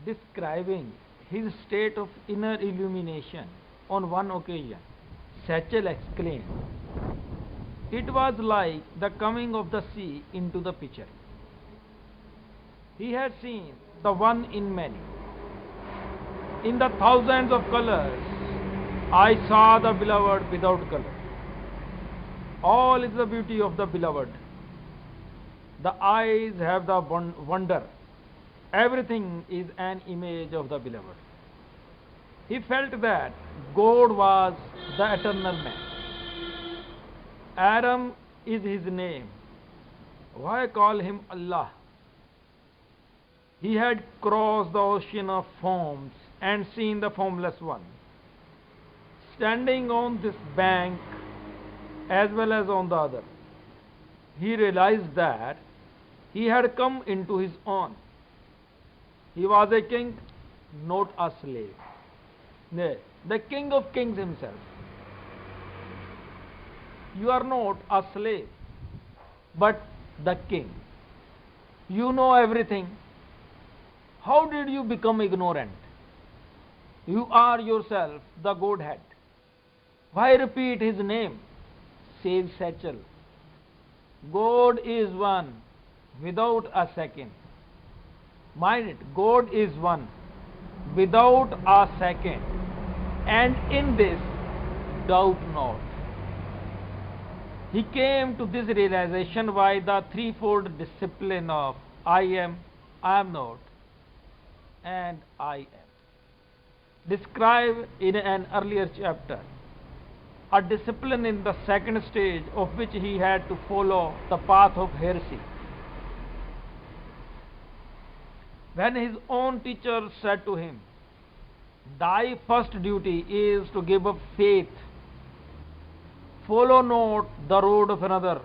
Describing his state of inner illumination on one occasion, Sachal exclaimed, "It was like the coming of the sea into the picture." He had seen the one in many. In the thousands of colors, I saw the beloved without color. All is the beauty of the beloved. The eyes have the wonder. Everything is an image of the beloved. He felt that God was the eternal man. Adam is his name. Why call him Allah? He had crossed the ocean of forms and seen the formless one. Standing on this bank as well as on the other, he realized that he had come into his own. He was a king, not a slave. Nay, the king of kings himself. You are not a slave, but the king. You know everything. How did you become ignorant? You are yourself the Godhead. Why repeat his name? Says Sachal. God is one without a second. Mind it, God is one without a second. And in this, doubt not. He came to this realization by the threefold discipline of I am not, and I am. Described in an earlier chapter, a discipline in the second stage of which he had to follow the path of heresy. When his own teacher said to him, "Thy first duty is to give up faith. Follow not the road of another,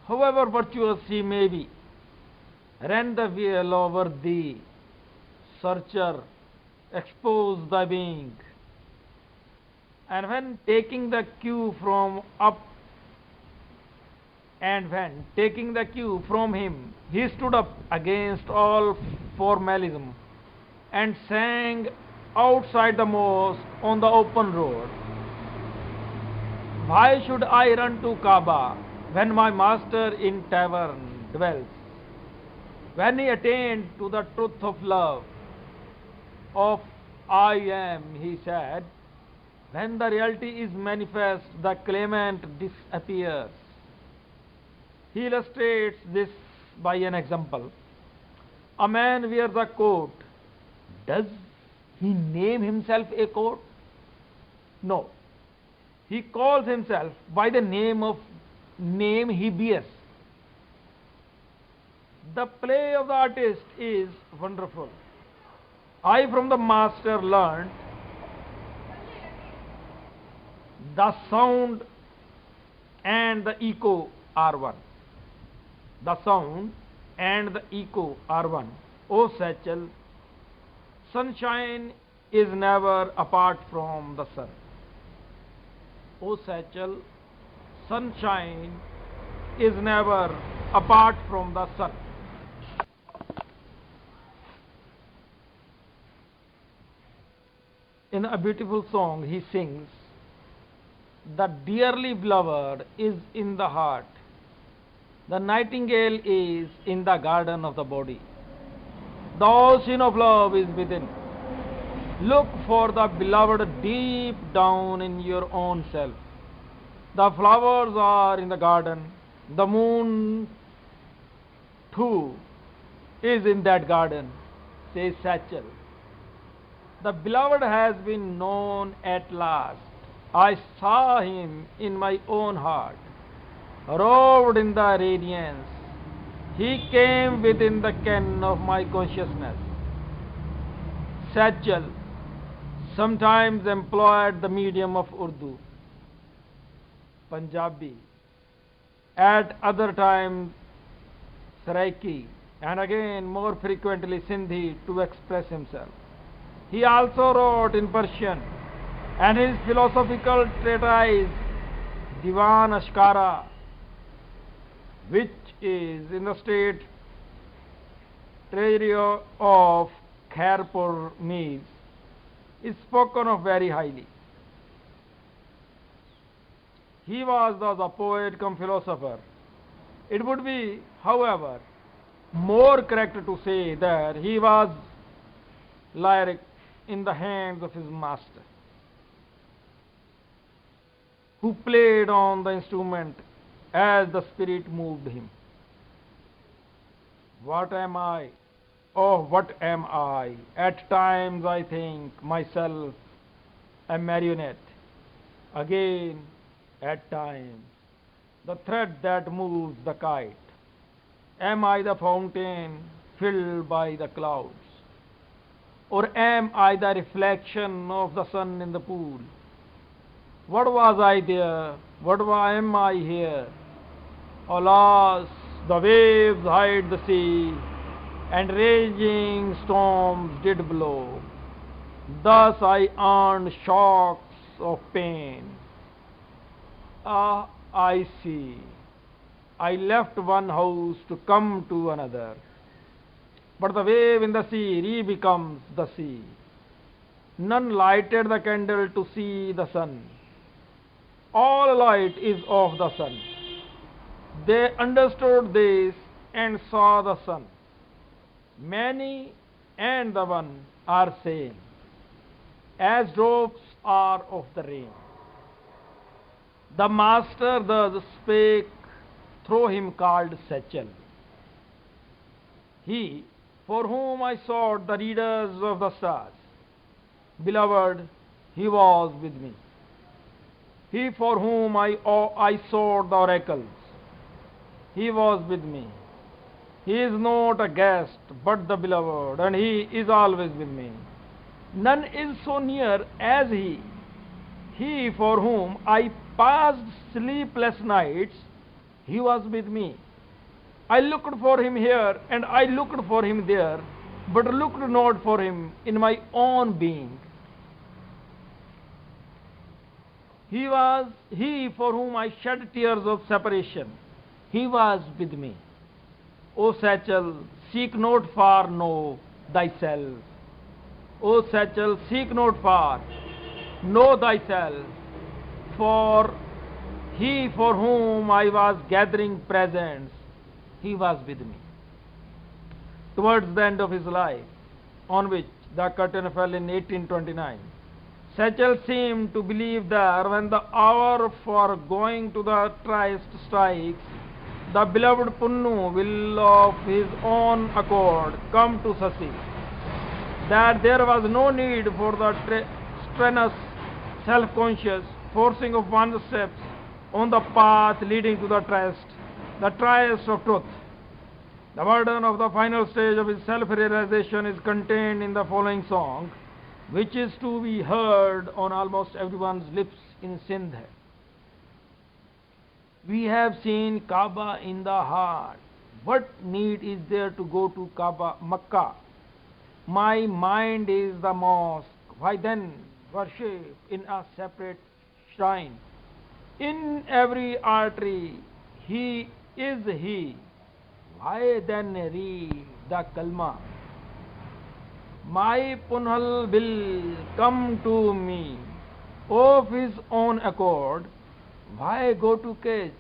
however virtuous he may be. Rend the veil over thee, searcher, expose thy being." And when taking the cue from him, he stood up against all formalism and sang outside the mosque on the open road, "Why should I run to Kaaba when my master in tavern dwells?" When he attained to the truth of love, of I am, he said, when the reality is manifest, the claimant disappears. He illustrates this by an example. A man wears a coat. Does he name himself a coat? No. He calls himself by the name he bears. The play of the artist is wonderful. I from the master learned the sound and the echo are one. The sound and the echo are one. O Sachal, sunshine is never apart from the sun. O Sachal, sunshine is never apart from the sun. In a beautiful song he sings, "The dearly beloved is in the heart. The nightingale is in the garden of the body. The ocean of love is within. Look for the beloved deep down in your own self. The flowers are in the garden. The moon, too, is in that garden," says Sachal. The beloved has been known at last. I saw him in my own heart, robed in the radiance. He came within the ken of my consciousness. Sachal sometimes employed the medium of Urdu, Punjabi, at other times Saraiki, and again more frequently Sindhi to express himself. He also wrote in Persian, and his philosophical treatise Diwan Ashkara, which is in the state treasury of Khairpur means, is spoken of very highly. He was thus a poet cum philosopher. It would be, however, more correct to say that he was lyric in the hands of his master, who played on the instrument as the spirit moved him. What am I? Oh, what am I? At times I think myself a marionette. Again, at times, the thread that moves the kite. Am I the fountain filled by the clouds? Or am I the reflection of the sun in the pool? What was I there? Am I here? Alas, the waves hide the sea, and raging storms did blow. Thus I earned shocks of pain. Ah, I see. I left one house to come to another. But the wave in the sea re-becomes the sea. None lighted the candle to see the sun. All light is of the sun. They understood this and saw the sun. Many and the one are same, as drops are of the rain. The master thus spake, through him called Sachal. He for whom I sought the readers of the stars. Beloved, he was with me. He for whom I sought the oracles. He was with me. He is not a guest, but the beloved, and he is always with me. None is so near as he. He for whom I passed sleepless nights, he was with me. I looked for him here, and I looked for him there, but looked not for him in my own being. He for whom I shed tears of separation. He was with me. O Sachal, seek not far, know thyself. O Sachal, seek not far, know thyself. For he for whom I was gathering presents, he was with me. Towards the end of his life, on which the curtain fell in 1829, Sachal seemed to believe that when the hour for going to the tryst strikes, the beloved Punnu will of his own accord come to Sasi, that there was no need for the strenuous, self-conscious forcing of one's steps on the path leading to the tryst of truth. The burden of the final stage of his self-realization is contained in the following song, which is to be heard on almost everyone's lips in Sindh. We have seen Kaaba in the heart. What need is there to go to Kaaba, Makkah? My mind is the mosque. Why then worship in a separate shrine? In every artery, he is he. Why then read the Kalma? My Punhal will come to me of his own accord. Why go to cage?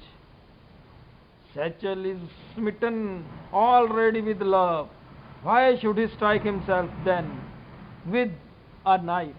Sachal is smitten already with love. Why should he strike himself then with a knife?